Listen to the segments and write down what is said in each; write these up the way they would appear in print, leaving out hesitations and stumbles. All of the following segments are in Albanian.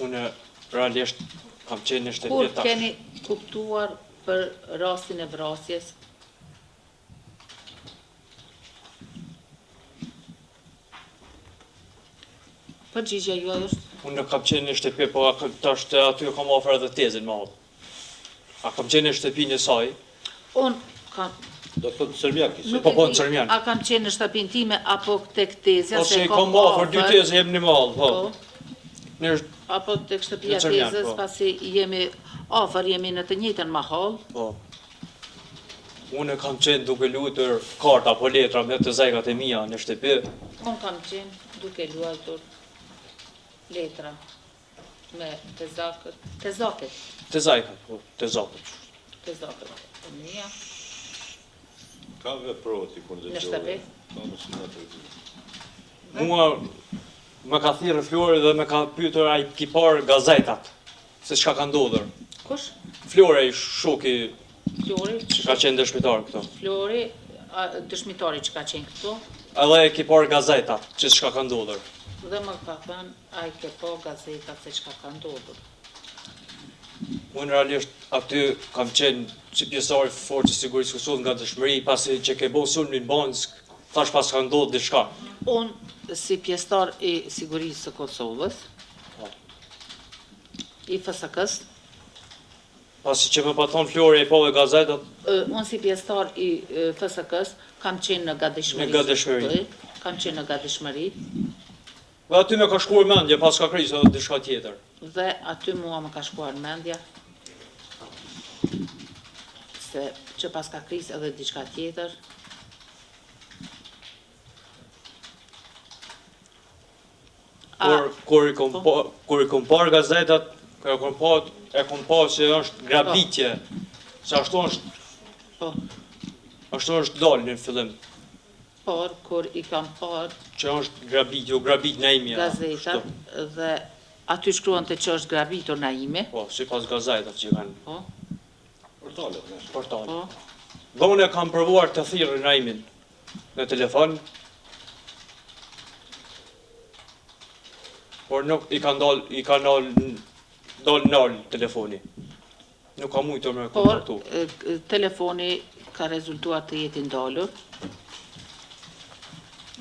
Unë realisht kam qenë në shtëpi Kur tash. keni kuptuar për rastin e vrasjes? Përgjigja juaj është? Unë kam qenë në shtëpi, po tash aty kam ofër edhe tezën më radh. A kam qenë në shtëpinë e saj? Unë kam... Do të thotë Serbiaki. Nuk Po, e në di, Serbian. a kam qenë në shtëpinë time apo tek tezja, Ose se kam ofër dy tezë jemi në mall, po. Po, Në apo tek shtëpia Në Serbian, tezës, po. pasi jemi afër, jemi në të njëjtën mahall. po. Unë kam qenë duke luajtur karta apo letra me të zajkat e mia në shtëpi. Unë kam qenë duke luajtur letra me të zaket Të zajkat, po, të zakët. e mia. Ka veprova ti kur Në shtëpi? Ka mos na tregu. Mua më ka thirrë Flori dhe më ka pyetur ai kipar gazetat se çka ka ndodhur. Kush? Flori shoku Flori? që ka qenë dëshmitar këto. Flori, dëshmitari që ka qenë këtu, Edhe e kipar gazetat që çka ka ndodhur. dhe më ka thënë, a i ke po gazetat se çka ka ndodhur. Unë realisht aty kam qenë si pjesëtar i forcës sigurisë Kosovës nga dëshmëri, pasi që ke bo sulmin Bansk, thash pas ka ndodhur diçka. Unë, si pjesëtar i sigurisë së Kosovës, Po. i FSK-s, Pasi që më pa thonë Flori e po e gazetat, unë si pjesëtar i FSK-s, kam qenë në gatishmëri. Në gatishmëri. Kam qenë në gatishmëri, dhe aty me ka shkuar mendje pas ka krisë edhe diçka tjetër. dhe aty mua më ka shkuar mendja, se që pas ka krisë edhe diçka tjetër, Kur i kom par gazetat, e kom pa se është grabitje, se ashtu është dalë në fillim, por kur i kam par që është grabitje, u grabit Naimja. gazetat dhe aty shkruan të që është grabitur Naimi, Po, si pas gazetat që kanë po, Portalet, ne. portal. po, Dhe unë e kam provuar të thirrë Naimin në telefon, por nuk i ka dalë nal telefoni. Nuk ka mujtur me por kontaktu. telefoni ka rezultuar të jetë ndalur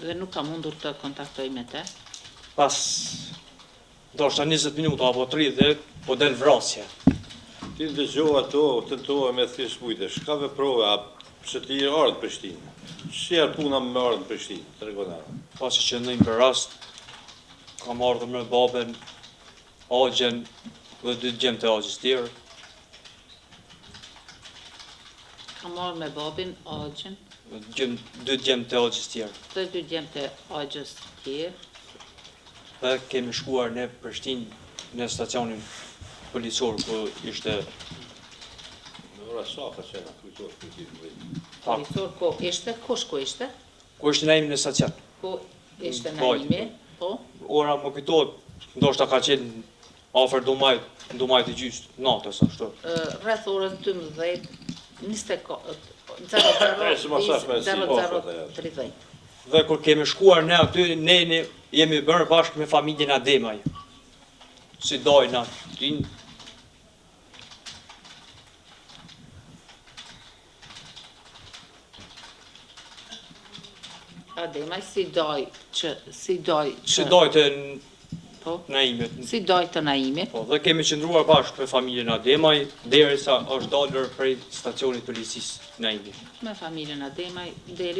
dhe nuk ka mundur të kontaktoj me te. Pas ndoshta 20 minuta apo 30, po del vrasje. Ti dëgjova ato, tentova me thjesht mujtesh. Ka veprove, a pse ti ardh në Prishtinë? Si ar puna me ardh në Prishtinë? Tregona. Pasi që në një për rast, kam ardhur me babën, agjen dhe dy gjemë të agjës tjerë. Kam marrë me babin, agjen, Dy gjemë të agjës tjerë. dhe dy djemë të agjës tjerë, Dhe kemi shkuar në Prishtinë në stacionin policor, ku ishte Në ora sa ka qenë kujtor Prishtinë. policor, ko ishte, kush ku ishte? ku ishte Naimi në stacion. Ku ishte Bajt. Naimi, po, Ora më kujtohet, ndoshta ka qenë afër dumajt i gjysë, natës ashtu. rreth orës 12, 00:30. Dhe kur kemi shkuar ne aty, ne jemi bërë bashkë me familjen Ademaj. Si dojnë aty. Ademaj si doj që Si dojtë po, Naimit. si doj të Naimi, Po, dhe kemi qëndruar bashkë me familjen Ademaj, derisa është dalër prej stacionit policisë Naimi. me familjen Ademaj, deri